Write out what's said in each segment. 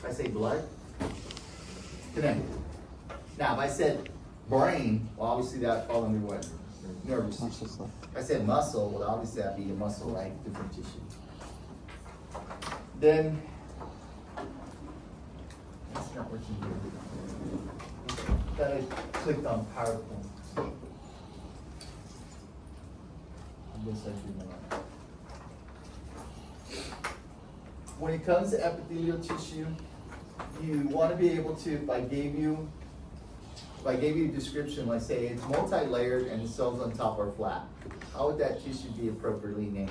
If I say blood, connected. Now, if I said brain, well, obviously that fall under what? Nervous tissue. If I said muscle, well, obviously that'd be a muscle, right? Different tissue. Then, that's not working here. Then I clicked on PowerPoint. I guess I did not. When it comes to epithelial tissue, you want to be able to, if I gave you a description, like say it's multi-layered and the cells on top are flat, how would that tissue be appropriately named?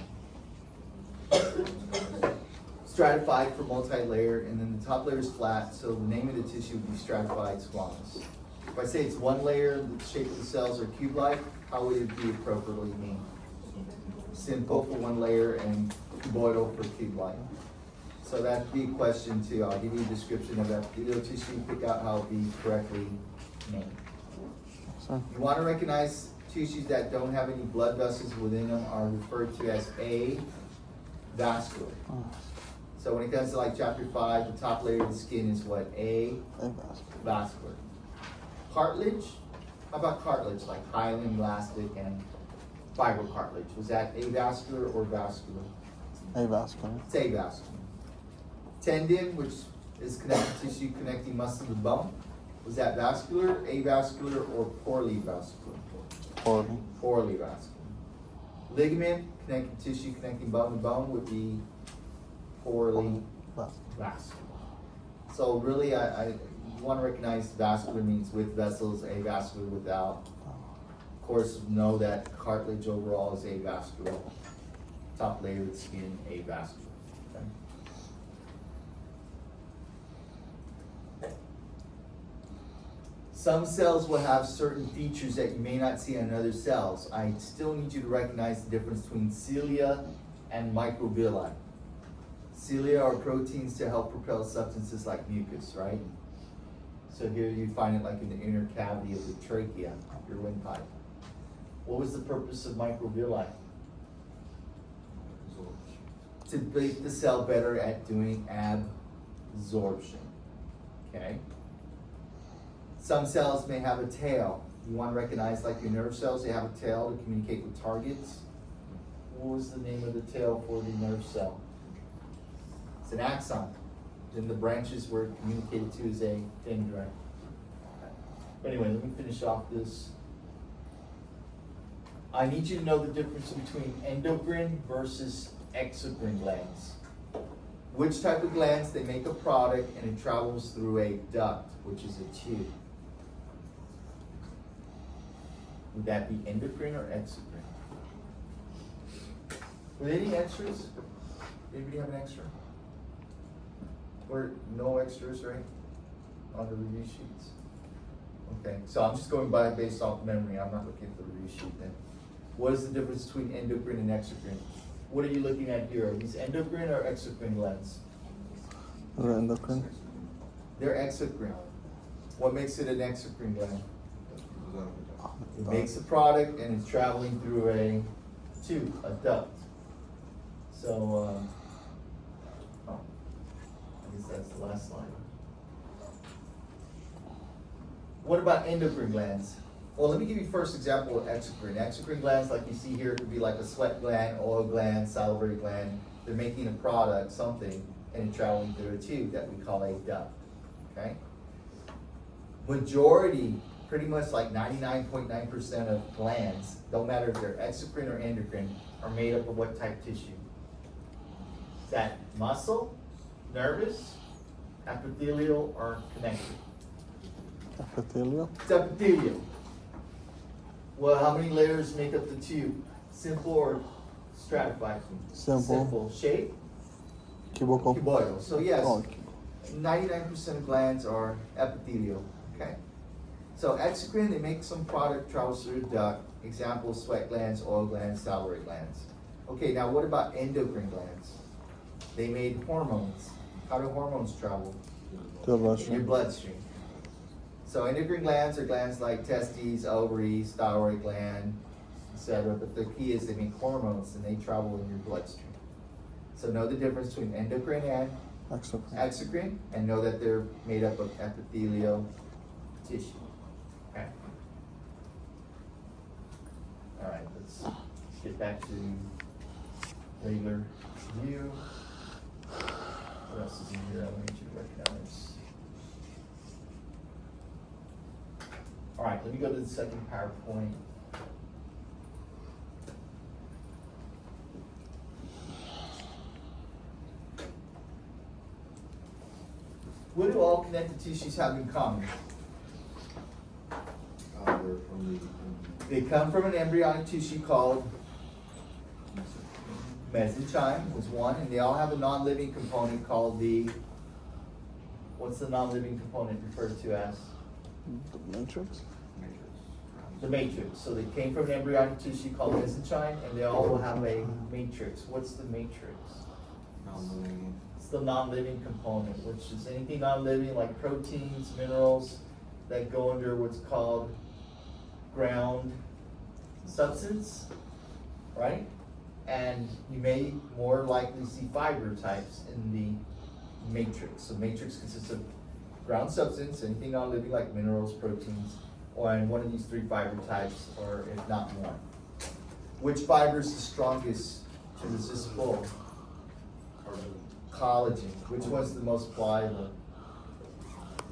Stratified for multi-layered, and then the top layer is flat, so the name of the tissue would be stratified squamous. If I say it's one layer, the shape of the cells are cube-like, how would it be appropriately named? Simple for one layer and cuboidal for cube-like. So that'd be a question too. I'll give you a description of epithelial tissue, pick out how it be correctly named. You want to recognize tissues that don't have any blood vessels within them are referred to as avascular. So when it comes to like chapter 5, the top layer of the skin is what? Avascular. Cartilage, how about cartilage? Like hyaline, elastic, and fibrocartilage. Was that avascular or vascular? Avascular. It's avascular. Tendon, which is connective tissue connecting muscle to bone. Was that vascular, avascular, or poorly vascular? Poorly. Poorly vascular. Ligament, connective tissue connecting bone to bone, would be poorly vascular. So really, I want to recognize vascular means with vessels, avascular without. Of course, know that cartilage overall is avascular. Top layer of the skin, avascular. Okay? Some cells will have certain features that you may not see on other cells. I still need you to recognize the difference between cilia and microvilli. Cilia are proteins to help propel substances like mucus, right? So here you find it like in the inner cavity of the trachea, your windpipe. What was the purpose of microvilli? To make the cell better at doing absorption, okay? Some cells may have a tail. You want to recognize like your nerve cells, they have a tail to communicate with targets. What was the name of the tail for the nerve cell? It's an axon. Then the branches were communicated to as a dendrite. Anyway, let me finish off this. I need you to know the difference between endocrine versus exocrine glands. Which type of glands, they make a product and it travels through a duct, which is a tube. Would that be endocrine or exocrine? Were there any extras? Anybody have an extra? Or no extras, right? On the review sheets? Okay, so I'm just going by based off memory. I'm not looking at the review sheet then. What is the difference between endocrine and exocrine? What are you looking at here? Are these endocrine or exocrine glands? They're endocrine. They're exocrine. What makes it an exocrine gland? It makes a product and it's traveling through a tube, a duct. So, I guess that's the last slide. What about endocrine glands? Well, let me give you first example of exocrine. Exocrine glands, like you see here, could be like a sweat gland, oil gland, salivary gland. They're making a product, something, and it's traveling through a tube that we call a duct, okay? Majority, pretty much like 99.9% of glands, don't matter if they're exocrine or endocrine, are made up of what type tissue? Is that muscle, nervous, epithelial, or connective? Epithelial. It's epithelial. Well, how many layers make up the tube? Simple or stratified? Simple. Simple. Shape? Cubical. Cuboidal. So yes, Oh, 99% of glands are epithelial. Okay. So exocrine, they make some product, travels through the duct. Example: sweat glands, oil glands, salivary glands. Okay. Now, what about endocrine glands? They made hormones. How do hormones travel? to the In your bloodstream. bloodstream. So endocrine glands are glands like testes, ovaries, thyroid gland, etc. But the key is they make hormones and they travel in your bloodstream. So know the difference between endocrine and Exocrine. exocrine, and know that they're made up of epithelial tissue. Okay. All right, let's get back to regular view. What else is in here I want you to recognize? All right, let me go to the second PowerPoint. What do all connective tissues have in common? They're from They come from an embryonic tissue called mesenchyme, was one, and they all have a non-living component called the, what's the non-living component referred to as? The matrix. The matrix. So they came from an embryonic tissue called mesenchyme, and they all will have a matrix. What's the matrix? non-living. It's the non-living component, which is anything non-living like proteins, minerals that go under what's called ground substance, right? And you may more likely see fiber types in the matrix. So matrix consists of ground substance, anything non-living like minerals, proteins, or in one of these three fiber types, or if not more. Which fiber is the strongest to resist pull? Collagen. Which one's the most pliable?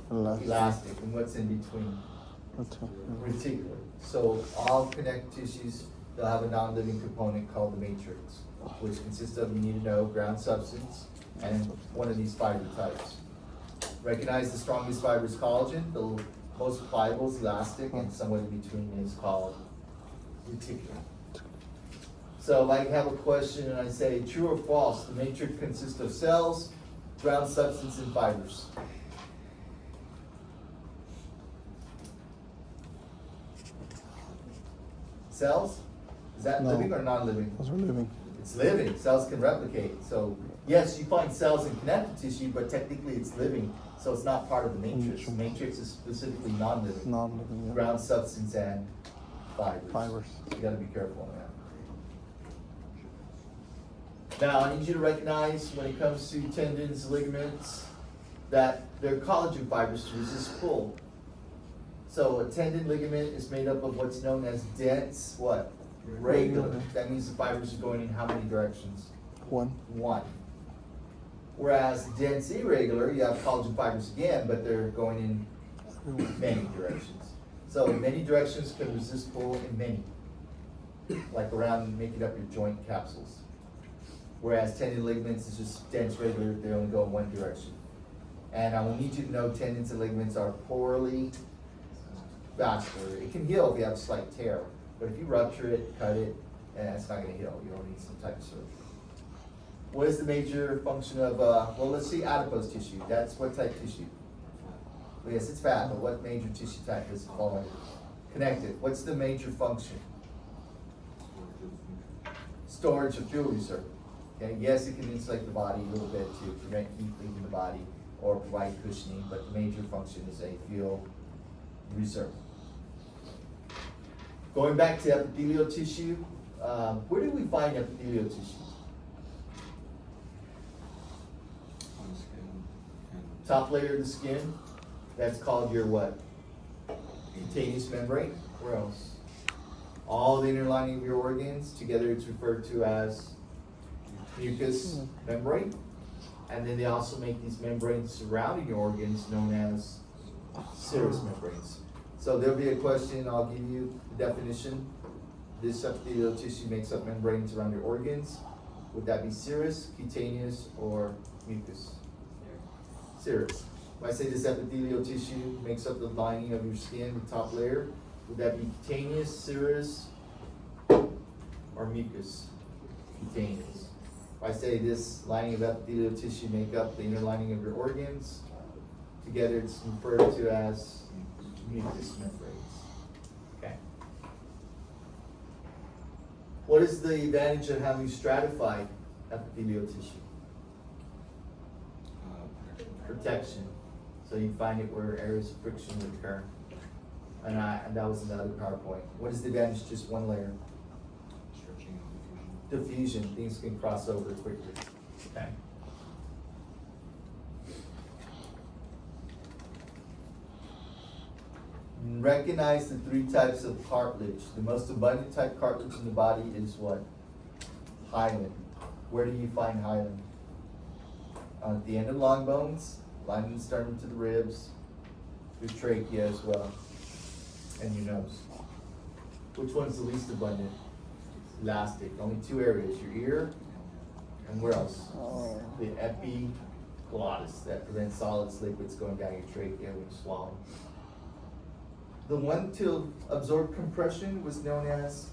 Elastic. And what's in between? Reticular. So all connective tissues, they'll have a non-living component called the matrix, which consists of, you need to know, ground substance and one of these fiber types. Recognize the strongest fiber is collagen, the most pliable is elastic, and somewhere in between is called reticular. So if I have a question and I say, true or false, the matrix consists of cells, ground substance, and fibers. Cells? Is that No. living or non-living? Those are living. It's living. Cells can replicate. So yes, you find cells in connective tissue, but technically it's living. So it's not part of the matrix. The matrix is specifically non-living. Non-living. Yeah. Ground substance and fibers. Fibers. So you gotta be careful on that. Now I need you to recognize when it comes to tendons, ligaments, that they're collagen fibers to resist pull. So a tendon ligament is made up of what's known as dense, what? Regular. That means the fibers are going in how many directions? One. One. Whereas dense irregular, you have collagen fibers again, but they're going in many directions. So many directions can resist pull in many, like around making up your joint capsules. Whereas tendon ligaments is just dense regular, they only go in one direction. And I will need you to know tendons and ligaments are poorly vascular. It can heal if you have a slight tear, but if you rupture it, cut it, and it's not gonna heal. You'll need some type of surgery. What is the major function of, well, let's see adipose tissue. That's what type tissue? Well, yes, it's fat, but what major tissue type does it fall under? Connective. What's the major function? Storage of fuel reserve. Okay, yes, it can insulate the body a little bit to prevent heat leaving the body or provide cushioning, but the major function is a fuel reserve. Going back to epithelial tissue, where do we find epithelial tissue? On the skin and Top layer of the skin, that's called your what? Cutaneous membrane. Where else? All the inner lining of your organs, together it's referred to as mucous membrane. And then they also make these membranes surrounding your organs known as serous membranes. So there'll be a question, I'll give you the definition. This epithelial tissue makes up membranes around your organs. Would that be serous, cutaneous, or mucous? Serous. If I say this epithelial tissue makes up the lining of your skin, the top layer, would that be cutaneous, serous, or mucous? Cutaneous. If I say this lining of epithelial tissue make up the inner lining of your organs, together it's referred to as mucous membranes. Okay. What is the advantage of having stratified epithelial tissue? Protection. So you find it where areas of friction occur. And that was another PowerPoint. What is the advantage of just one layer? stretching and diffusion. Diffusion. Things can cross over quickly. Okay. And recognize the three types of cartilage. The most abundant type cartilage in the body is what? Hyaline. Where do you find hyaline? At the end of long bones, lining the sternum to the ribs, your trachea as well, and your nose. Which one's the least abundant? Elastic. Only two areas, your ear, and where else? Oh. The epiglottis, that prevents solids, liquids going down your trachea when you swallow. The one to absorb compression was known as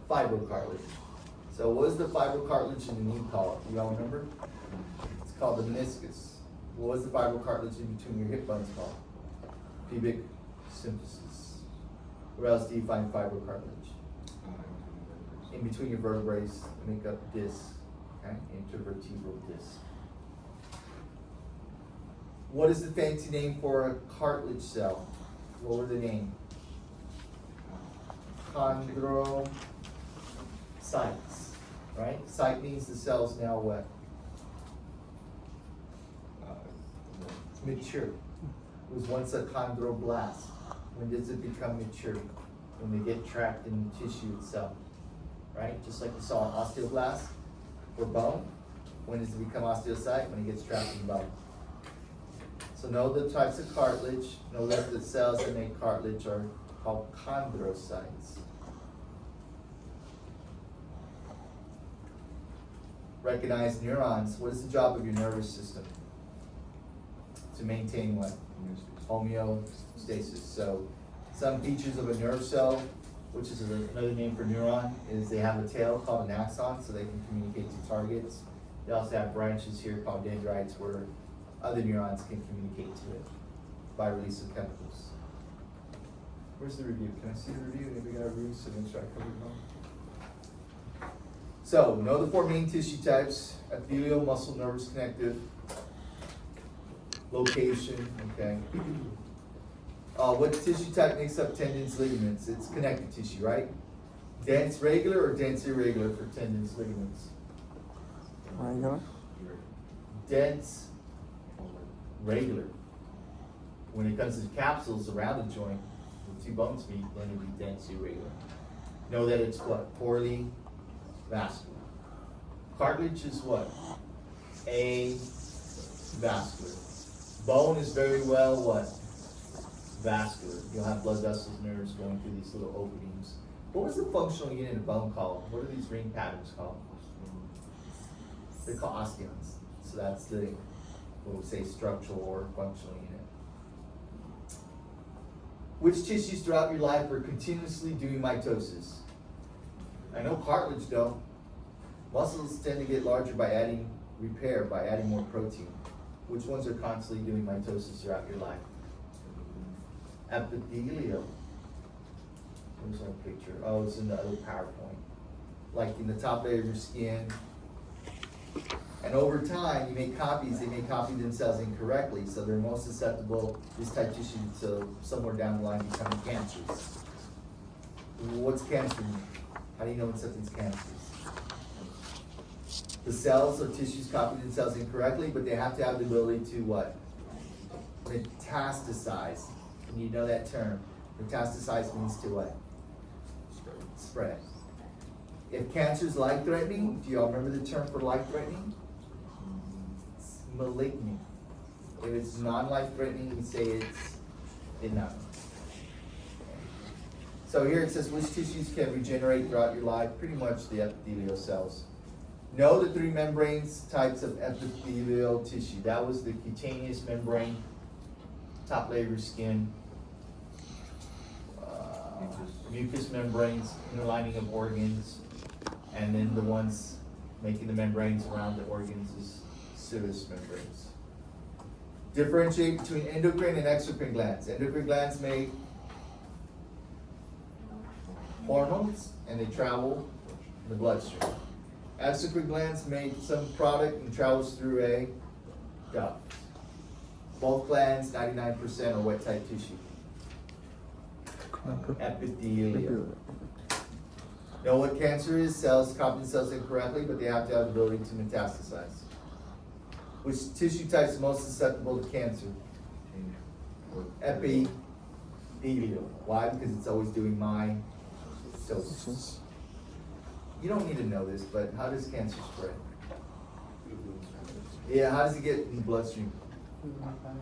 fibrocartilage. So what is the fibrocartilage in the knee called? Do y'all remember? It's called the meniscus. What was the fibrocartilage in between your hip bones called? Pubic symphysis. Where else do you find fibrocartilage? In between your vertebrae, make up disc, okay? Intervertebral disc. What is the fancy name for a cartilage cell? What were the name? Chondrocytes, right? Cyte means the cell's now what? Mature. It was once a chondroblast. When does it become mature? When they get trapped in the tissue itself, right? Just like you saw an osteoblast or bone. When does it become osteocyte? When it gets trapped in the bone. So know the types of cartilage. Know that the cells that make cartilage are called chondrocytes. Recognize neurons. What is the job of your nervous system? To maintain what? Homeostasis. So some features of a nerve cell, which is another name for neuron, is they have a tail called an axon, so they can communicate to targets. They also have branches here called dendrites where other neurons can communicate to it by release of chemicals. Where's the review? Can I see the review? Maybe we got a review, so make sure I covered it all. So, know the four main tissue types: epithelial, muscle, nervous, connective, location, okay. What tissue type makes up tendons, ligaments? It's connective tissue, right? Dense, regular, or dense, irregular for tendons, ligaments? Regular. Dense, regular. When it comes to the capsules around the joint, the two bones meet, then it'll be dense, irregular. Know that it's what? Poorly vascular. Cartilage is what? Avascular. Bone is very well what? Vascular. You'll have blood vessels, nerves going through these little openings. What was the functional unit of bone called? What are these ring patterns called? They're called osteons. So that's the, what we say, structural or functional unit. Which tissues throughout your life are continuously doing mitosis? I know cartilage don't. Muscles tend to get larger by adding repair, by adding more protein. Which ones are constantly doing mitosis throughout your life? Epithelial. Where's our picture? Oh, it's in the other PowerPoint. Like in the top layer of your skin. And over time, you make copies, they may copy themselves incorrectly, so they're most susceptible, this type of tissue, to somewhere down the line becoming cancers. What's cancer mean? How do you know when something's cancerous? The cells or tissues copy themselves incorrectly, but they have to have the ability to what? Metastasize. And you know that term. Metastasize means to what? Spread. If cancer is life-threatening, do y'all remember the term for life-threatening? It's malignant. If it's non-life-threatening, we say it's benign. So here it says which tissues can regenerate throughout your life? Pretty much the epithelial cells. Know the three membranes types of epithelial tissue. That was the cutaneous membrane, top layer of your skin, mucous membranes, inner lining of organs, and then the ones making the membranes around the organs is serous membranes. Differentiate between endocrine and exocrine glands. Endocrine glands make hormones and they travel in the bloodstream. Exocrine glands make some product and travels through a duct. Both glands, 99%, are what type tissue? Epithelial. Know what cancer is? Cells copy themselves incorrectly, but they have to have the ability to metastasize. Which tissue type is most susceptible to cancer? Epithelial. Elio. Why? Because it's always doing mitosis. This You don't need to know this, but how does cancer spread? Yeah, how does it get in the bloodstream?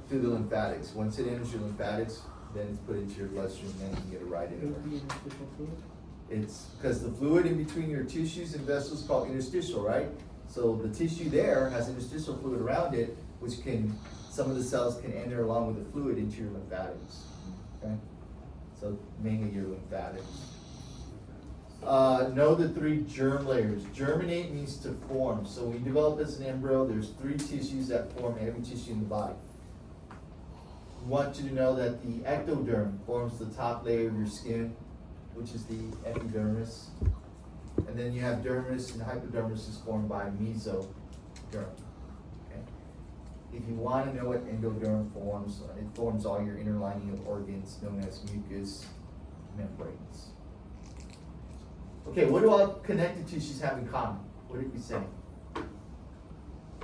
Through the lymphatics. Once it enters your lymphatics, then it's put into your bloodstream, then you can get it right in there. It's because the fluid in between your tissues and vessels is called interstitial, right? So the tissue there has interstitial fluid around it, which can, some of the cells can enter along with the fluid into your lymphatics. Okay? So mainly your lymphatics. Know the 3 germ layers. Germinate means to form. So when you develop as an embryo, there's 3 tissues that form every tissue in the body. I want you to know that the ectoderm forms the top layer of your skin, which is the epidermis. And then you have dermis, and hypodermis is formed by mesoderm. Okay? If you want to know what endoderm forms, it forms all your inner lining of organs known as mucous membranes. Okay, what do all connective tissues have in common? What did we say?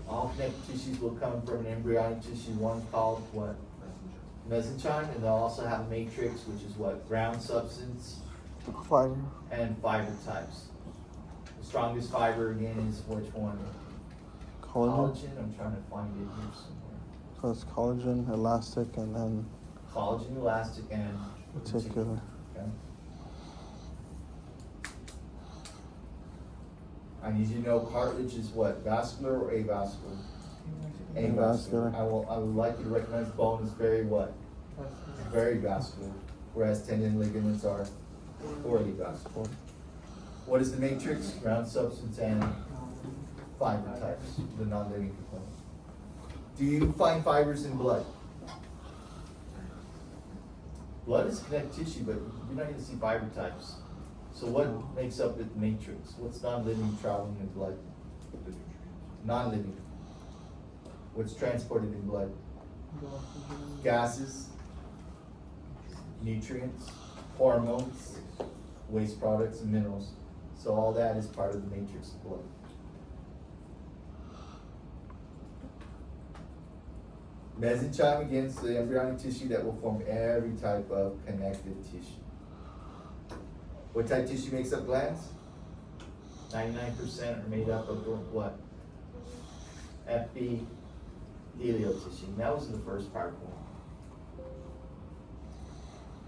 All connective tissues will come from an embryonic tissue, one called what? Mesenchyme, and they'll also have a matrix, which is what? Ground substance fiber. and fiber types. The strongest fiber again is which one? Collagen. I'm trying to find it here somewhere. So it's collagen, elastic, and then Collagen, elastic, and reticular. Okay. I need you to know cartilage is what? Vascular or avascular? Avascular. I would like you to recognize bone is very what? Very vascular. Whereas tendon and ligaments are poorly vascular. What is the matrix? Ground substance and fiber types, the non-living component. Do you find fibers in blood? Blood is connective tissue, but you're not going to see fiber types. So what makes up the matrix? What's non-living traveling in blood? Non-living. What's transported in blood? Gases, nutrients, hormones, waste products, and minerals. So all that is part of the matrix of blood. Mesenchyme, again, is the embryonic tissue that will form every type of connective tissue. What type of tissue makes up glands? 99% are made up of what? Epithelial tissue. And that was in the first PowerPoint.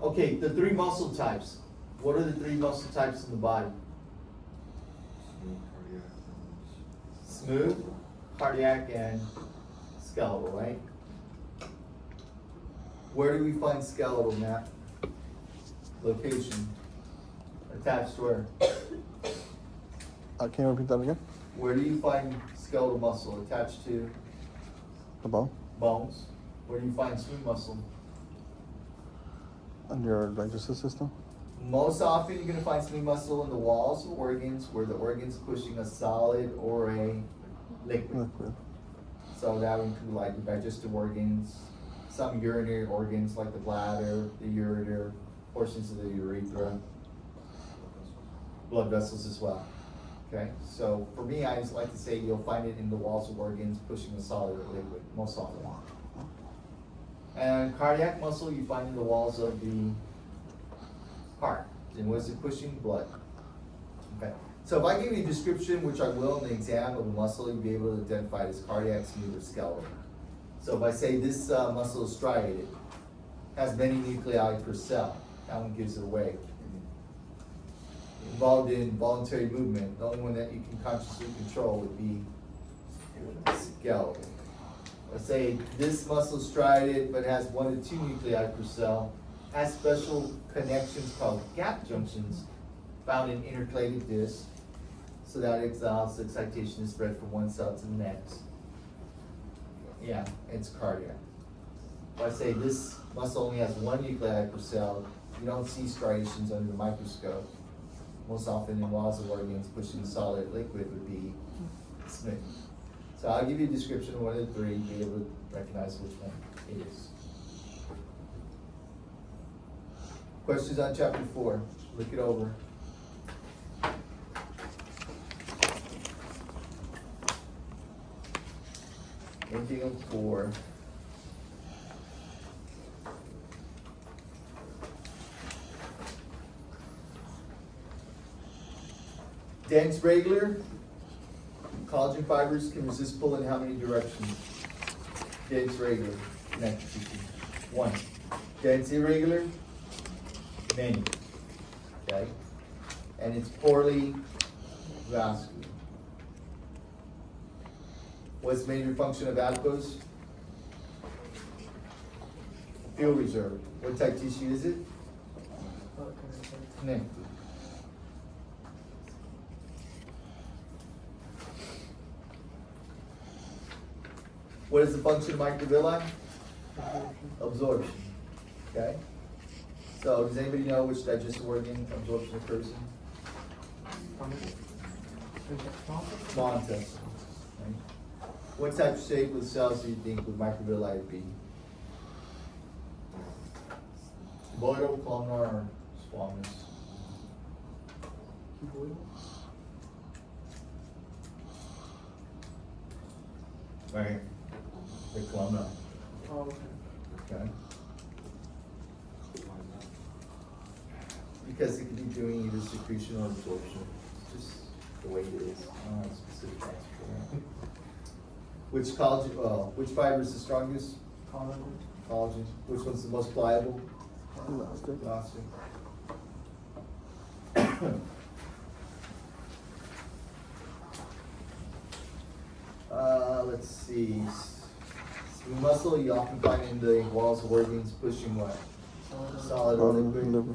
Okay, the 3 muscle types. What are the 3 muscle types in the body? Smooth, cardiac, and skeletal, right? Where do we find skeletal, Matt? Location. Attached to where? Can you repeat that again? Where do you find skeletal muscle? Attached to The bone? bones. Where do you find smooth muscle? And your digestive system? Most often you're going to find smooth muscle in the walls of organs where the organ's pushing a solid or a liquid. Liquid. So that would include like the digestive organs, some urinary organs like the bladder, the ureter, portions of the urethra, blood vessels as well. Okay, so for me, I just like to say you'll find it in the walls of organs pushing a solid or liquid, most often. And cardiac muscle you find in the walls of the heart. And what is it pushing? Blood. Okay. So if I give you a description, which I will in the exam of a muscle, you'll be able to identify it as cardiac, smooth, or skeletal. So if I say this muscle is striated, has many nuclei per cell, that one gives it away. Involved in voluntary movement, the only one that you can consciously control would be skeletal. Let's say this muscle is striated but has 1 to 2 nuclei per cell, has special connections called gap junctions found in intercalated discs, so that allows excitation to spread from one cell to the next. Yeah, it's cardiac. If I say this muscle only has 1 nuclei per cell, you don't see striations under the microscope. Most often in walls of organs pushing solid liquid would be smooth. So I'll give you a description of one of the 3, be able to recognize which one it is. Questions on chapter 4? Look it over. Anything on 4? Dense regular, collagen fibers can resist pull in how many directions? Dense regular, connective tissue. One. Dense irregular, many. Okay? And it's poorly vascular. What's the major function of adipose? Fuel reserve. What type tissue is it? Connective. What is the function of microvilli? Absorption. Okay? So does anybody know which digestive organ absorption occurs in? Small intestine. Right? What type of shape of cells do you think would microvilli be? Boidal, columnar, or squamous? Right. The columnar. Oh, okay. Okay. Because it could be doing either secretion or absorption. It's just the way it is. I don't have a specific answer for that. Which collagen, which fiber is the strongest? Collagen. Collagen. Which one's the most pliable? Elastic. Elastic. Let's see. Smooth muscle you often find in the walls of organs pushing what? Solid or liquid. Liver.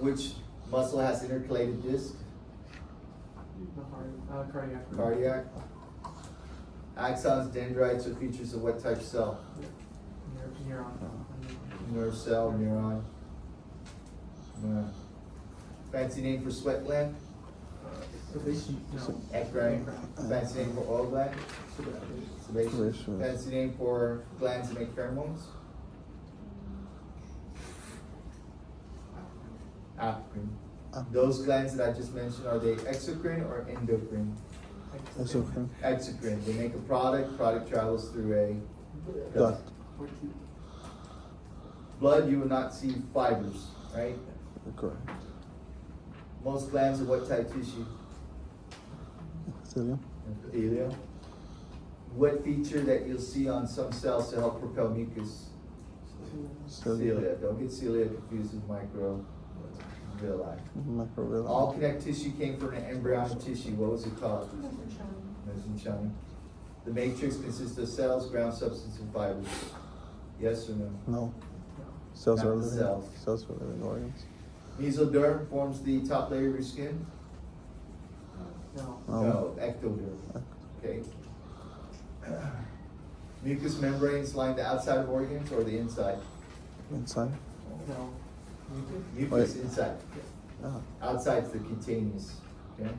Which muscle has intercalated disc? The heart, cardiac. Cardiac. Axons, dendrites are features of what type of cell? Neuron. Nerve cell, neuron. Fancy name for sweat gland? No. Eccrine. Fancy name for oil gland? Sebaceous. Sebaceous. Fancy name for glands that make pheromones? Apocrine. Those glands that I just mentioned, are they exocrine or endocrine? It's okay. Exocrine. They make a product travels through a Duct. blood. You will not see fibers, right? Correct. Most glands are what type tissue? Epithelium. Epithelial. What feature that you'll see on some cells to help propel mucus? Cilia. Don't get cilia confused with microvilli. Microvilli. All connective tissue came from an embryonic tissue. What was it called? Mesenchyme. The matrix consists of cells, ground substance, and fibers. Yes or no? No. Cells Not are the living. cells. Cells are living organs. Mesoderm forms the top layer of your skin? No. No, ectoderm. Okay. Mucous membranes line the outside of organs or the inside? Inside. No. Mucus Wait. inside. Ah. Outside's the cutaneous. Okay.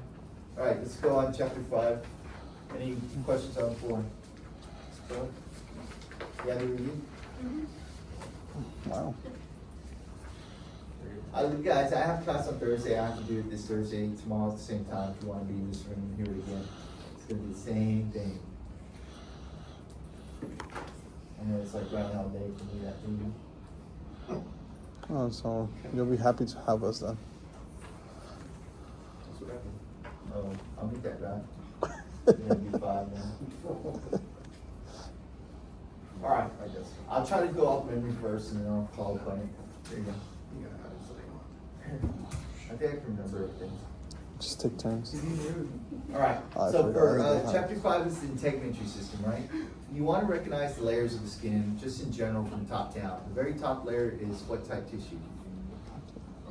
All right, let's go on chapter 5. Any questions on 4? Let's go. You have a review? Wow. Guys, I have class on Thursday. I have to do it this Thursday, tomorrow at the same time. If you want to be in this room and hear it again, it's going to be the same thing. I know it's like right now day for me, that thing. Oh, so you'll be happy to have us then. Oh, I'll get that right. It'll be 5 then. All right, I guess. I'll try to go off memory first and then I'll call it funny. There you go. I think I can remember everything. Just take turns. All right, I so for forgot. chapter 5 is the integumentary system, right? You want to recognize the layers of the skin just in general from top down. The very top layer is what type tissue?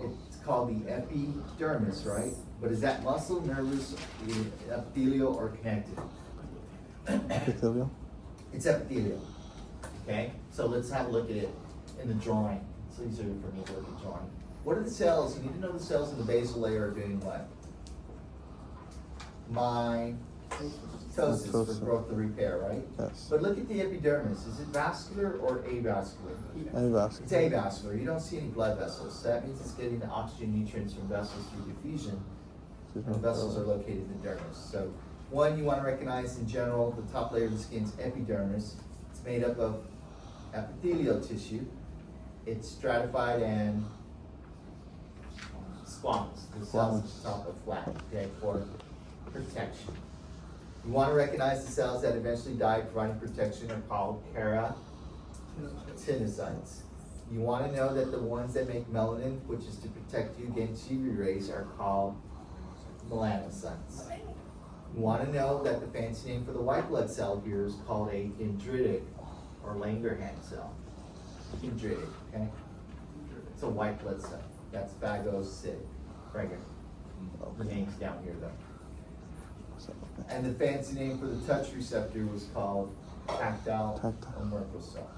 It's called the epidermis, right? But is that muscle, nervous, epithelial, or connective? Epithelial. It's epithelial. Okay, so let's have a look at it in the drawing. It's easier for me to look at drawing. What are the cells? You need to know the cells in the basal layer are doing what? Mitosis for Mitosis. growth and repair, right? Yes. But look at the epidermis. Is it vascular or avascular? Avascular. It's avascular. You don't see any blood vessels. So that means it's getting the oxygen nutrients from vessels through diffusion. And the vessels are located in the dermis. So one you want to recognize in general, the top layer of the skin is epidermis. It's made up of epithelial tissue. It's stratified and squamous, the cells at the top are flat, okay, for protection. You wanna recognize the cells that eventually die providing protection are called keratinocytes. You wanna know that the ones that make melanin, which is to protect you against UV rays, are called melanocytes. You wanna know that the fancy name for the white blood cell here is called a dendritic or Langerhans cell. Dendritic, okay? It's a white blood cell. That's phagocytic. Right here. The name's down here though. So, okay. And the fancy name for the touch receptor was called tactile Tactile. or Merkel cell.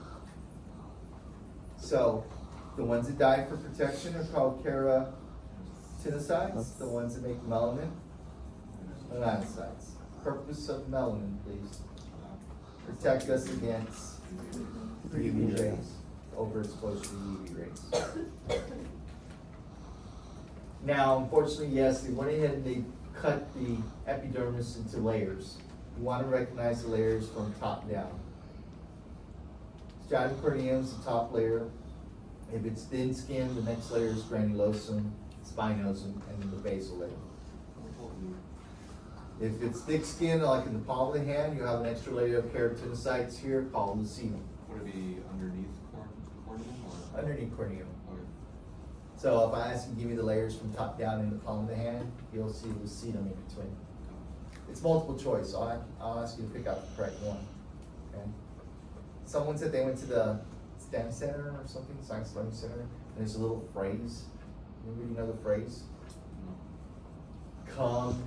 So, the ones that die for protection are called keratinocytes. The ones that make melanin, melanocytes. Purpose of melanin, please. Protect us against UV rays, overexposure to UV rays. Now, unfortunately, yes, they went ahead and they cut the epidermis into layers. You want to recognize the layers from top down. Stratum corneum is the top layer. If it's thin skin, the next layer is granulosum, spinosum, and then the basal layer. If it's thick skin, like in the palm of the hand, you have an extra layer of keratinocytes here called lucidum, Would it be underneath corneum or? underneath corneum. Okay. So if I ask you to give me the layers from top down in the palm of the hand, you'll see lucidum in between. It's multiple choice, so I'll ask you to pick out the correct one, okay? Someone said they went to the STEM Center or something, Science Learning Center, and there's a little phrase. Anybody know the phrase? No. Come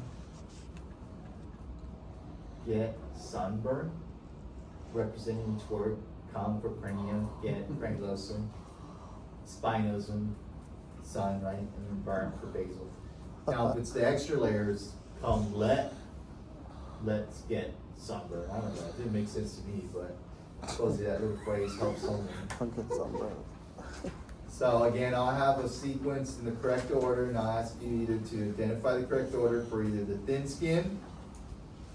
get sunburn, representing each word. Come for cranium, get granulosum, spinosum, sun, right, and then burn for basal. Now, if it's the extra layers, come let's get sunburn. I don't know, it didn't make sense to me, but supposedly that little phrase helps someone. I'll get some, bro. So again, I'll have a sequence in the correct order, and I'll ask you either to identify the correct order for either the thin skin,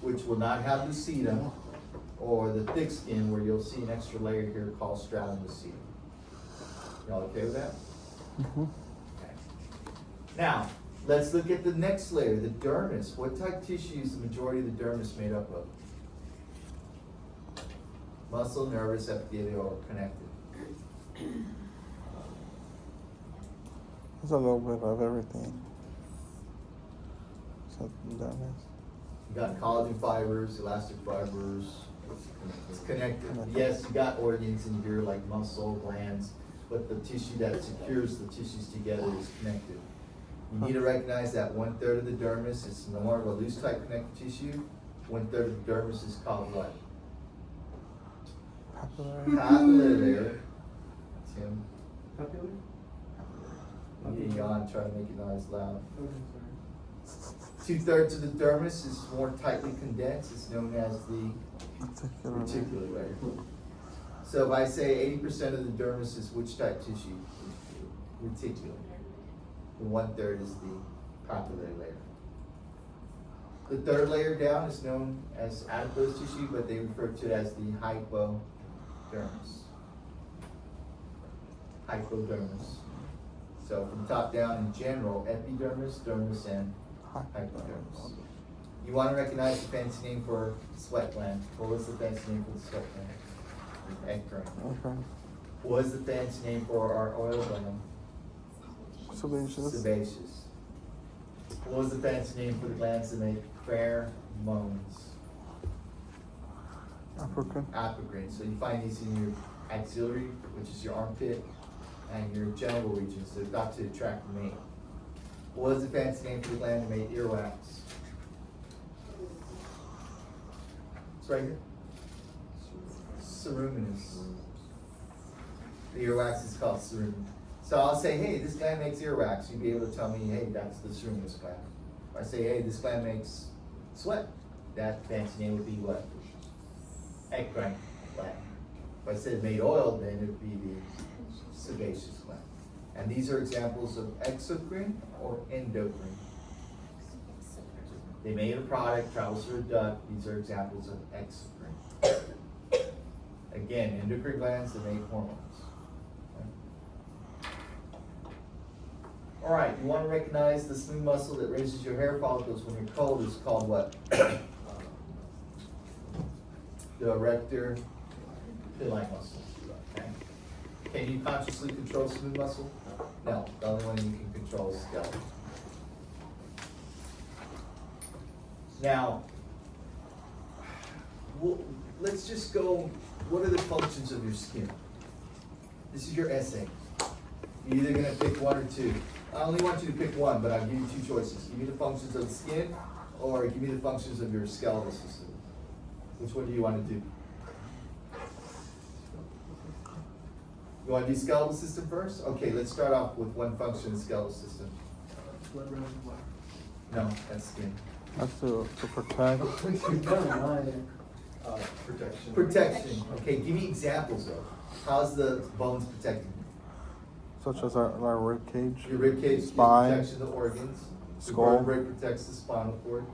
which will not have lucidum, or the thick skin, where you'll see an extra layer here called stratum lucidum. Y'all okay with that? Okay. Now, let's look at the next layer, the dermis. What type tissue is the majority of the dermis made up of? Muscle, nervous, epithelial, or connective? It's a little bit of everything. So that is. You got collagen fibers, elastic fibers. It's connected. Yes, you got organs in here like muscle, glands, but the tissue that secures the tissues together is connected. You need to recognize that 1/3 of the dermis is more of a loose type connective tissue. 1/3 of the dermis is called what? Papillary. Papillary layer. Tim, Popular? you get yawn, try to make your noise loud. Okay, sorry. 2/3 of the dermis is more tightly condensed. It's known as the Particular. reticular layer. So if I say 80% of the dermis is which type tissue? Reticular. The 1/3 is the papillary layer. The third layer down is known as adipose tissue, but they refer to it as the hypodermis. Hypodermis. So from top down in general, epidermis, dermis, and hypodermis. You want to recognize the fancy name for sweat gland. What was the fancy name for the sweat gland? Eccrine. Okay. What is the fancy name for our oil gland? Sebaceous. Sebaceous. What was the fancy name for the glands that make pheromones? African. Apocrine. So you find these in your axillary, which is your armpit, and your genital regions. They're thought to attract mate. What was the fancy name for the gland that made earwax? It's right here. Ceruminous. The earwax is called cerumen. So I'll say, hey, this gland makes earwax. You'll be able to tell me, hey, that's the ceruminous gland. If I say, hey, this gland makes sweat, that fancy name would be what? Eccrine gland. If I said it made oil, then it would be the sebaceous gland. And these are examples of exocrine or endocrine. They made a product, travels through a duct. These are examples of exocrine. Again, endocrine glands that make hormones. Okay? All right, you want to recognize the smooth muscle that raises your hair follicles when you're cold is called what? The erector pili muscle. Okay. Can you consciously control smooth muscle? No, the only one you can control is skeleton. Now, let's just go, what are the functions of your skin? This is your essay. You're either gonna pick one or two. I only want you to pick one, but I'll give you two choices. Give me the functions of the skin, or give me the functions of your skeletal system. Which one do you want to do? You want to do skeletal system first? Okay, let's start off with one function of the skeletal system. Blood reservoir. No, that's skin. That's to protect. Never mind. Protection. Protection. Okay, give me examples though. How's the bones protecting you? Such as our rib cage, Your rib cage gives spine, protection to organs. skull. Your vertebrae protects the spinal cord.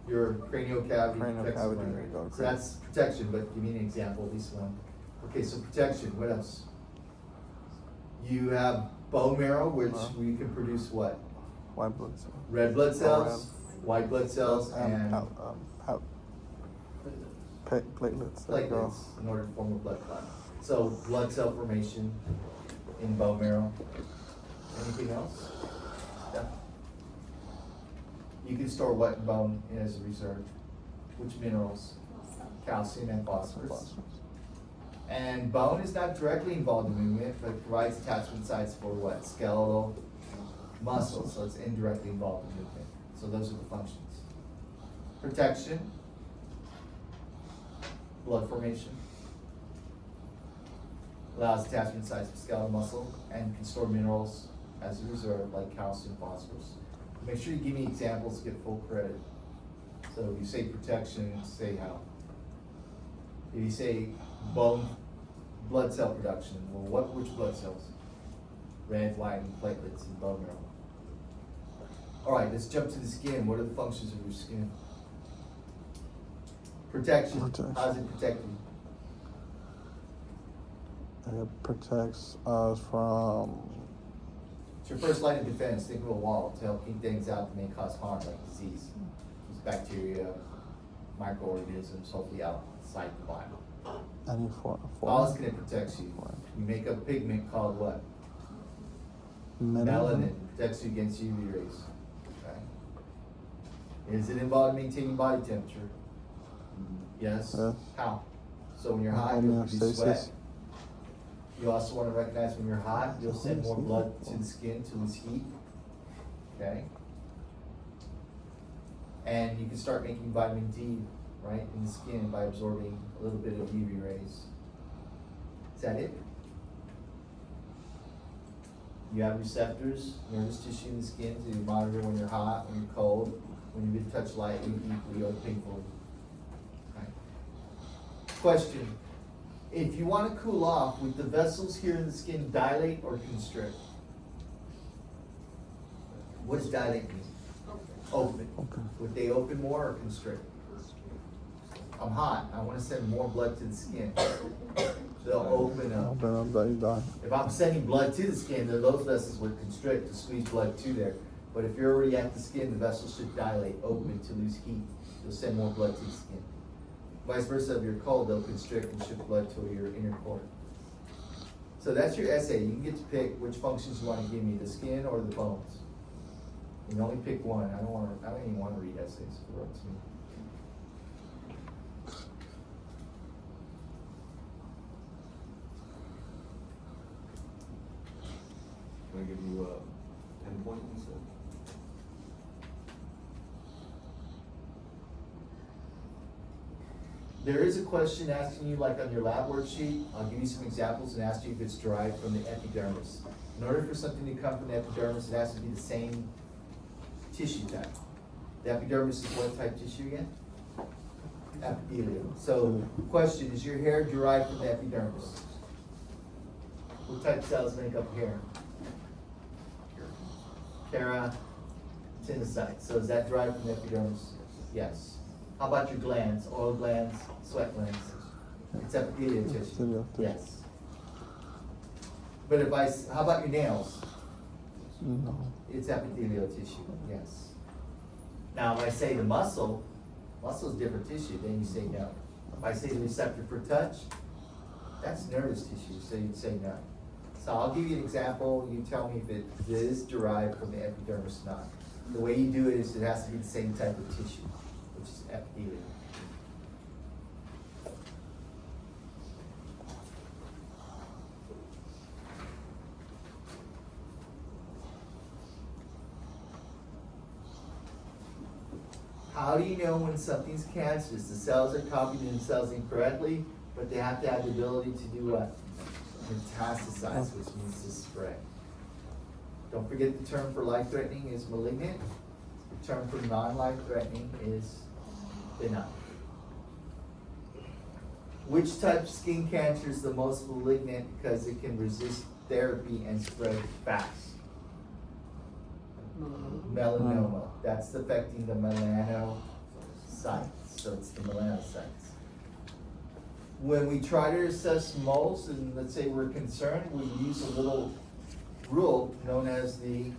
Your cranial cavity Cranial protects cavity, the brain. there you go, So that's protection, but give me an example, at least one. Okay, so protection, what else? You have bone marrow, which we can produce what? white blood cells, Red blood cells, white blood cells, and platelets. There you go. platelets in order to form a blood clot. So blood cell formation in bone marrow. Anything else? Yeah. You can store what in bone as a reserve? Which minerals? Calcium and phosphorus. And bone is not directly involved in movement, but provides attachment sites for what? Skeletal muscle, so it's indirectly involved in movement. So those are the functions. Protection, blood formation, allows attachment sites for skeletal muscle, and can store minerals as a reserve like calcium, phosphorus. Make sure you give me examples to get full credit. So if you say protection, say how. If you say bone, blood cell production, well, which blood cells? Red, white, and platelets in bone marrow. All right, let's jump to the skin. What are the functions of your skin? Protection. Protection. How does it protect you? It protects us from. It's your first line of defense. Think of a wall to help keep things out that may cause harm, like disease. There's bacteria, microorganisms, hopefully outside the body. Any form. How else can it protect you? You make a pigment called what? Melanin. Protects you against UV rays. Okay. Is it involved in maintaining body temperature? Yes. Yes. How? So when you're hot, you'll produce sweat. Homeostasis. You also want to recognize when you're hot, you'll send more blood to the skin to lose heat. Okay? And you can start making vitamin D, right, in the skin by absorbing a little bit of UV rays. Is that it? You have receptors, nervous tissue in the skin to monitor when you're hot, when you're cold, when you've been touched lightly, deeply, or painfully. Okay. Question. If you want to cool off, would the vessels here in the skin dilate or constrict? What does dilate mean? Open. Open. Would they open more or constrict? I'm hot. I want to send more blood to the skin. They'll open up. Open up that you die. If I'm sending blood to the skin, then those vessels would constrict to squeeze blood to there. But if you're already at the skin, the vessels should dilate, open to lose heat. You'll send more blood to the skin. Vice versa, if you're cold, they'll constrict and shift blood to your inner cord. So that's your essay. You can get to pick which functions you want to give me, the skin or the bones. You can only pick one. I don't even want to read essays. It wrote to me. Can I give you a pinpoint instead? There is a question asking you, like on your lab worksheet, I'll give you some examples and ask you if it's derived from the epidermis. In order for something to come from the epidermis, it has to be the same tissue type. The epidermis is what type tissue again? Epithelium. So, question, is your hair derived from the epidermis? What type of cells make up hair? Keratinocytes. So is that derived from the epidermis? Yes. How about your glands, oil glands, sweat glands? It's epithelial tissue. Epithelial tissue. Yes. But how about your nails? No. It's epithelial tissue, yes. Now, if I say the muscle is different tissue, then you say no. If I say the receptor for touch, that's nervous tissue, so you'd say no. So I'll give you an example, you tell me if it is derived from the epidermis or not. The way you do it is it has to be the same type of tissue, which is epithelial. How do you know when something's cancerous? The cells are copying themselves incorrectly, but they have to have the ability to do what? Metastasize, which means to spread. Don't forget the term for life-threatening is malignant. The term for non-life-threatening is benign. Which type of skin cancer is the most malignant because it can resist therapy and spread fast? Melanoma. That's affecting the melanocytes, so it's the melanocytes. When we try to assess moles, and let's say we're concerned, we use a little rule known as the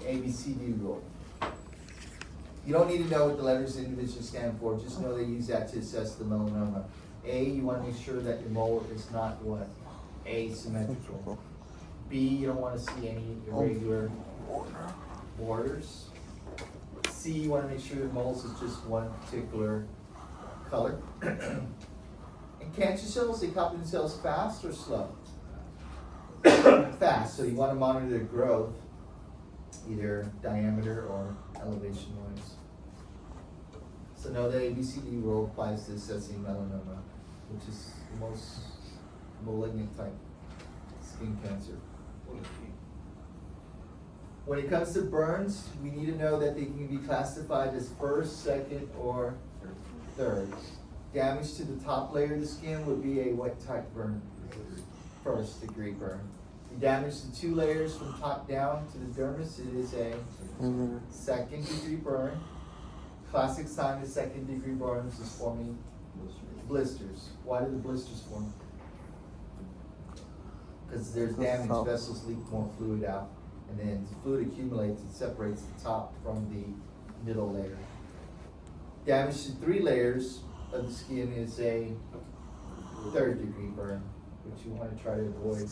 ABCD rule. You don't need to know what the letters individually stand for, just know they use that to assess the melanoma. A, you want to make sure that your mole is not what? Asymmetrical. B, you don't want to see any irregular borders. C, you want to make sure the moles is just one particular color. And cancer cells, they copy themselves fast or slow? Fast, so you want to monitor the growth, either diameter or elevation wise. So know the ABCD rule applies to assessing melanoma, which is the most malignant type skin cancer. When it comes to burns, we need to know that they can be classified as first, second, or third. Damage to the top layer of the skin would be a what type burn? First degree burn. The damage to 2 layers from top down to the dermis, it is a second degree burn. Classic sign of second degree burns is forming blisters. Why do the blisters form? Because there's damage, vessels leak more fluid out, and then fluid accumulates and separates the top from the middle layer. Damage to 3 layers of the skin is a third degree burn, which you want to try to avoid.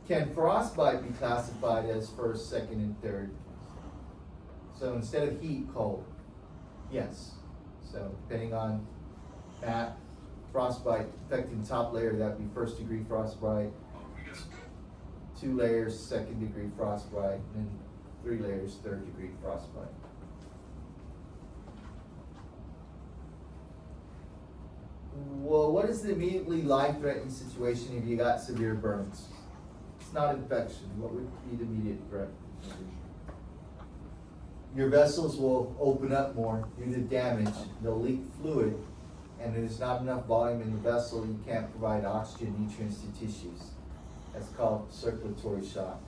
Can frostbite be classified as first, second, and third? So instead of heat, cold? Yes. So depending on that, frostbite affecting the top layer, that would be first degree frostbite. 2 layers, second degree frostbite, and 3 layers, third degree frostbite. Well, what is the immediately life-threatening situation if you got severe burns? It's not infection. What would be the immediate threat? Your vessels will open up more due to damage. They'll leak fluid, and there's not enough volume in the vessel. You can't provide oxygen, nutrients to tissues. That's called circulatory shock.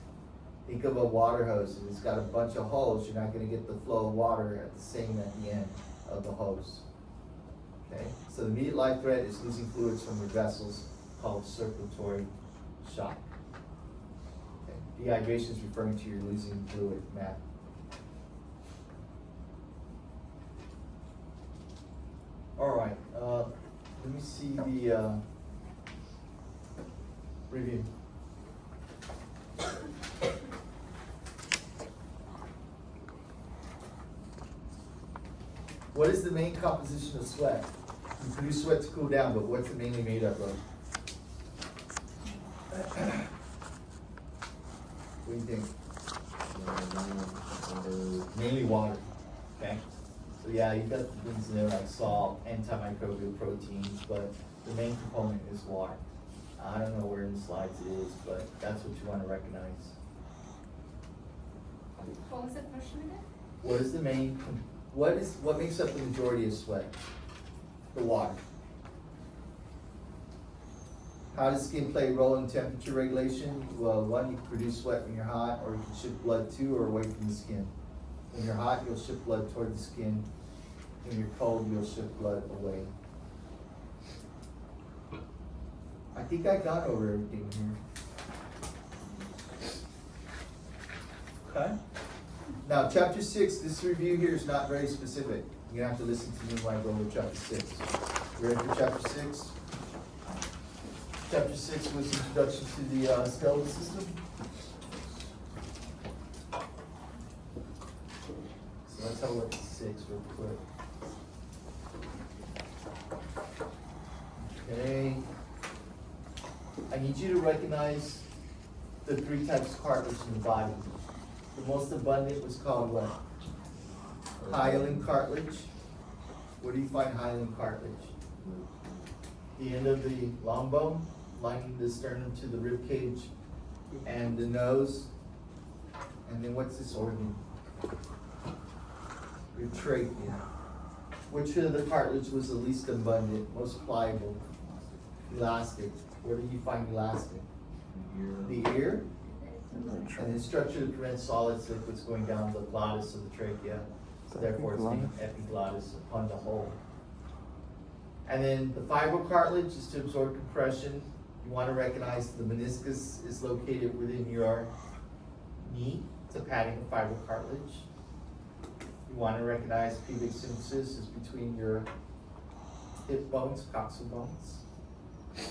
Think of a water hose. If it's got a bunch of holes, you're not going to get the flow of water at the end of the hose. Okay, so the immediate life threat is losing fluids from your vessels, called circulatory shock. Okay. Dehydration is referring to your losing fluid, Matt. All right, let me see the review. What is the main composition of sweat? You produce sweat to cool down, but what's it mainly made up of? What do you think? Mainly water. Okay. So yeah, you've got things in there like salt, antimicrobial proteins, but the main component is water. I don't know where in the slides it is, but that's what you want to recognize. What was the question again? What is the main? What makes up the majority of sweat? The water. How does skin play a role in temperature regulation? Well, one, you can produce sweat when you're hot, or you can shift blood to or away from the skin. When you're hot, you'll shift blood toward the skin. When you're cold, you'll shift blood away. I think I got over everything here. Now, chapter 6, this review here is not very specific. You're gonna have to listen to me when I go over chapter 6. You ready for chapter 6? Chapter 6 was introduction to the skeletal system. So let's have a look at 6 real quick. Okay. I need you to recognize the 3 types of cartilage in the body. The most abundant was called what? Hyaline cartilage. Where do you find hyaline cartilage? The end of the long bone, lining the sternum to the rib cage and the nose. And then what's this organ? Your trachea. Which of the cartilage was the least abundant, most pliable, elastic? Where do you find elastic? The ear. And the structure that prevents solids, liquids going down the glottis of the trachea. So therefore it's named epiglottis upon the whole. And then the fibrocartilage is to absorb compression. You want to recognize the meniscus is located within your knee. It's a padding of fibrocartilage. You want to recognize pubic symphysis is between your hip bones, coxal bones.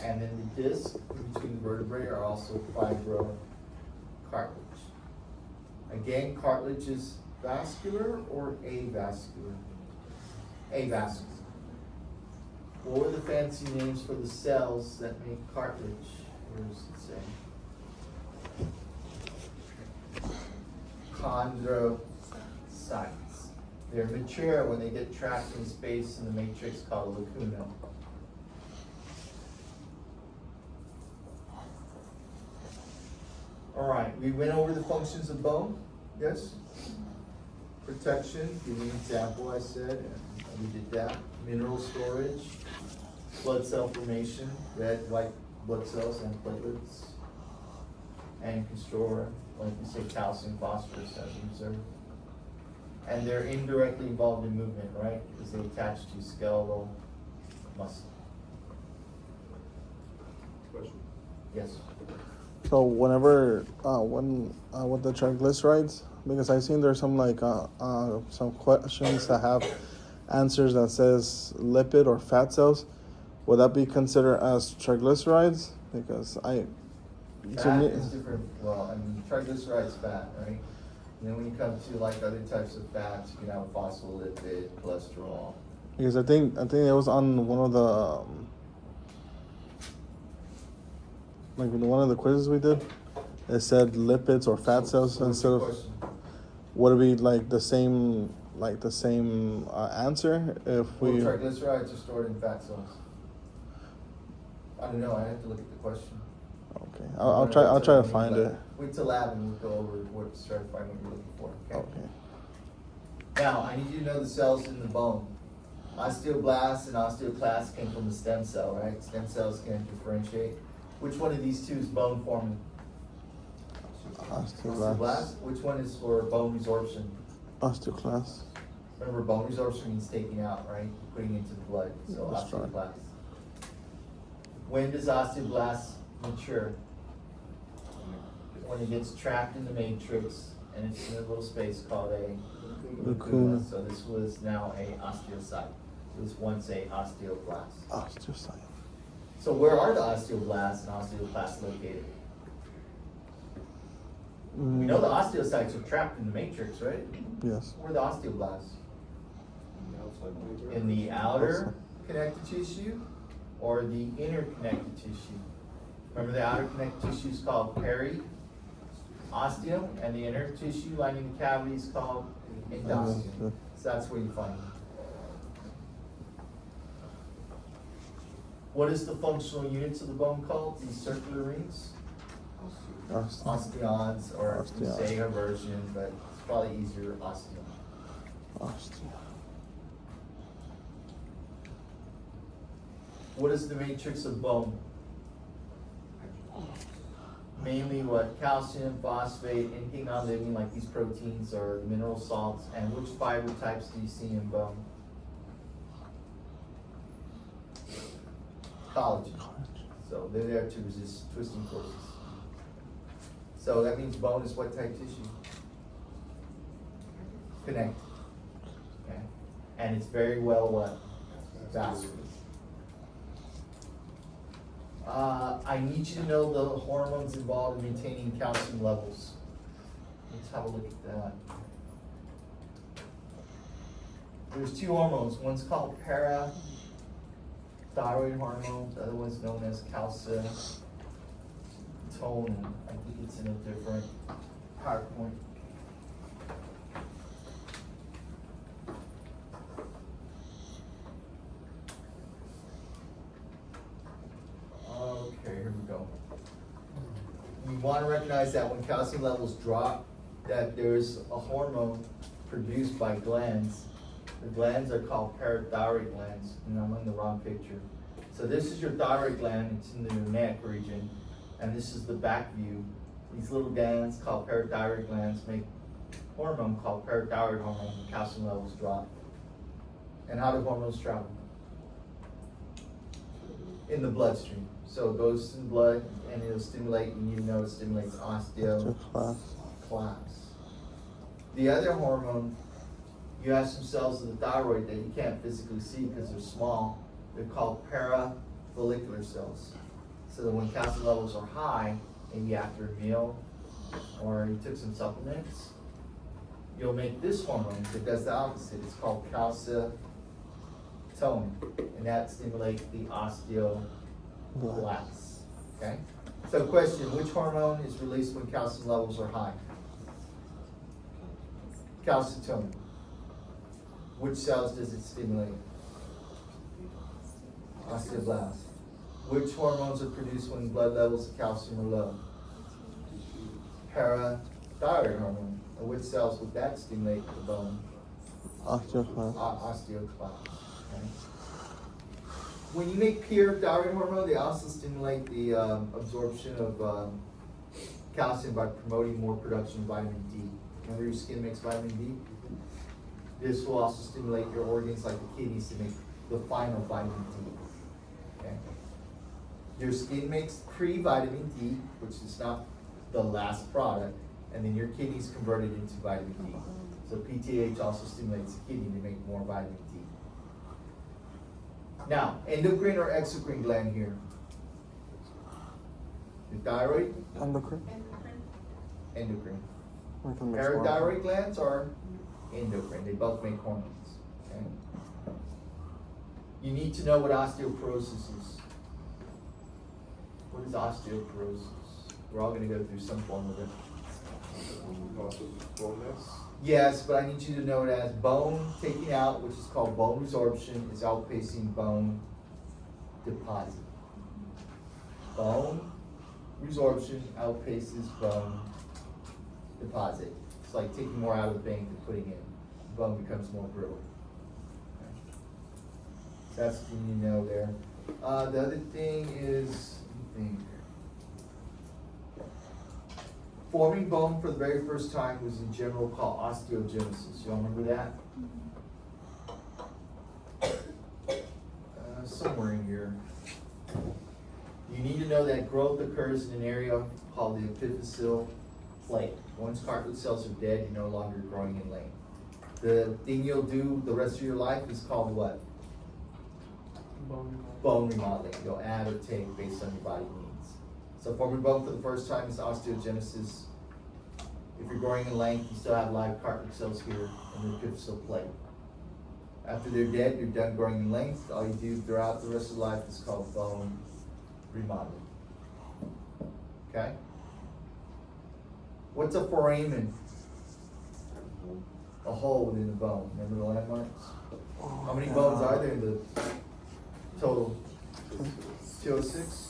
And then the disc between the vertebrae are also fibrocartilage. Again, cartilage is vascular or avascular? Avascular. What were the fancy names for the cells that make cartilage? Where does it say? Chondrocytes. They're mature when they get trapped in space in the matrix called a lacuna. All right, we went over the functions of bone, yes? Protection, give me an example I said, and we did that. Mineral storage, blood cell formation, red, white blood cells and platelets. And can store, like we say, calcium, phosphorus as a reserve. And they're indirectly involved in movement, right? Because they attach to skeletal muscle. Question. Yes? So whenever, with the triglycerides, because I've seen there's some some questions that have answers that says lipid or fat cells, would that be considered as triglycerides? Because Fat is different, well, I mean, triglycerides fat, right? And then when you come to like other types of fats, you can have phospholipid, cholesterol. because I think it was on one of the one of the quizzes we did. It said lipids or fat cells instead of. Question. Would it be like the same answer if Well, we? triglycerides are stored in fat cells. I don't know, I have to look at the question. Okay, I'll try to find it. Wait till lab and we'll go over what to certify what you're looking for, okay? Okay. Now, I need you to know the cells in the bone. Osteoblasts and osteoclasts came from the stem cell, right? Stem cells can differentiate. Which one of these two is bone forming? Osteoblast. Which one is for bone resorption? Osteoclast. Remember, bone resorption means taking out, right? Putting into the blood, so That's right. osteoblast. When does osteoblast mature? When it gets trapped in the matrix and it's in a little space called a Lacuna. So this was now a osteocyte. It was once a osteoblast. Osteocyte. So where are the osteoblasts and osteoclasts located? We know the osteocytes are trapped in the matrix, right? Yes. Where are the osteoblasts? Outside. In the outer connective tissue or the inner connective tissue? Remember the outer connective tissue is called periosteum, and the inner tissue lining the cavity is called endosteum. So that's where you find them. What is the functional units of the bone called? These circular rings? Osteons, or you Osteon. say a version, but it's probably easier osteon. Osteo. What is the matrix of bone? Mainly what? Calcium, phosphate, anything non-living like these proteins or mineral salts. And which fiber types do you see in bone? Collagen. So they're there to resist twisting forces. So that means bone is what type tissue? connected. Okay? And it's very well what? Vascular. I need you to know the hormones involved in maintaining calcium levels. Let's have a look at that. There's two hormones. One's called parathyroid hormone. The other one's known as calcitonin. I think it's in a different PowerPoint. Okay, here we go. You want to recognize that when calcium levels drop, that there's a hormone produced by glands. The glands are called parathyroid glands, and I'm on the wrong picture. So this is your thyroid gland, it's in the neck region, and this is the back view. These little glands called parathyroid glands make hormone called parathyroid hormone when calcium levels drop. And how do hormones travel? In the bloodstream. So it goes in the blood and it'll stimulate, you need to know it stimulates osteoclasts. The other hormone, you have some cells of the thyroid that you can't physically see because they're small. They're called parafollicular cells. So that when calcium levels are high, maybe after a meal or you took some supplements, you'll make this hormone that does the opposite. It's called calcitonin, and that stimulates the osteoclasts. Okay? So question, which hormone is released when calcium levels are high? Calcitonin. Which cells does it stimulate? Osteoblasts. Which hormones are produced when blood levels of calcium are low? Parathyroid hormone. And which cells would that stimulate the bone? Osteoclast. Osteoclast. Okay. When you make pure thyroid hormone, they also stimulate the absorption of calcium by promoting more production of vitamin D. Remember your skin makes vitamin D? This will also stimulate your organs like the kidneys to make the final vitamin D. Okay. Your skin makes pre-vitamin D, which is not the last product, and then your kidneys convert it into vitamin D. So PTH also stimulates the kidney to make more vitamin D. Now, endocrine or exocrine gland here? The thyroid? Endocrine. Endocrine. We can mix more. Parathyroid glands are endocrine. They both make hormones. Okay? You need to know what osteoporosis is. What is osteoporosis? We're all going to go through some form of it. Yes, but I need you to know it as bone taking out, which is called bone resorption, is outpacing bone deposit. Bone resorption outpaces bone deposit. It's like taking more out of the bank than putting in. Bone becomes more brittle. Okay. That's what you need to know there. The other thing is, let me think. Forming bone for the very first time was in general called osteogenesis. Y'all remember that? Somewhere in here. You need to know that growth occurs in an area called the epiphyseal plate. Once cartilage cells are dead, you're no longer growing in length. The thing you'll do the rest of your life is called what? Bone remodeling. You'll add or take based on your body needs. So forming bone for the first time is osteogenesis. If you're growing in length, you still have live cartilage cells here in the epiphyseal plate. After they're dead, you're done growing in length. All you do throughout the rest of life is called bone remodeling. Okay? What's a foramen? A hole within the bone. Remember the landmarks? How many bones are there in the total? 206?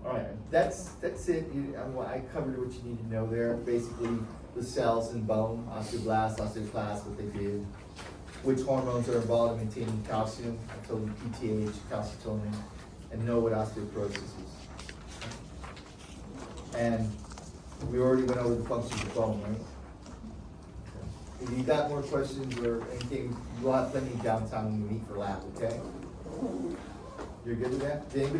All right, that's it. I covered what you need to know there. Basically, the cells in bone, osteoblasts, osteoclasts, what they do, which hormones are involved in maintaining calcium. I told you PTH, calcitonin, and know what osteoporosis is. And we already went over the functions of bone, right? If you got more questions or anything, we'll have plenty of downtime when we meet for lab, okay? You're good with that? Did anybody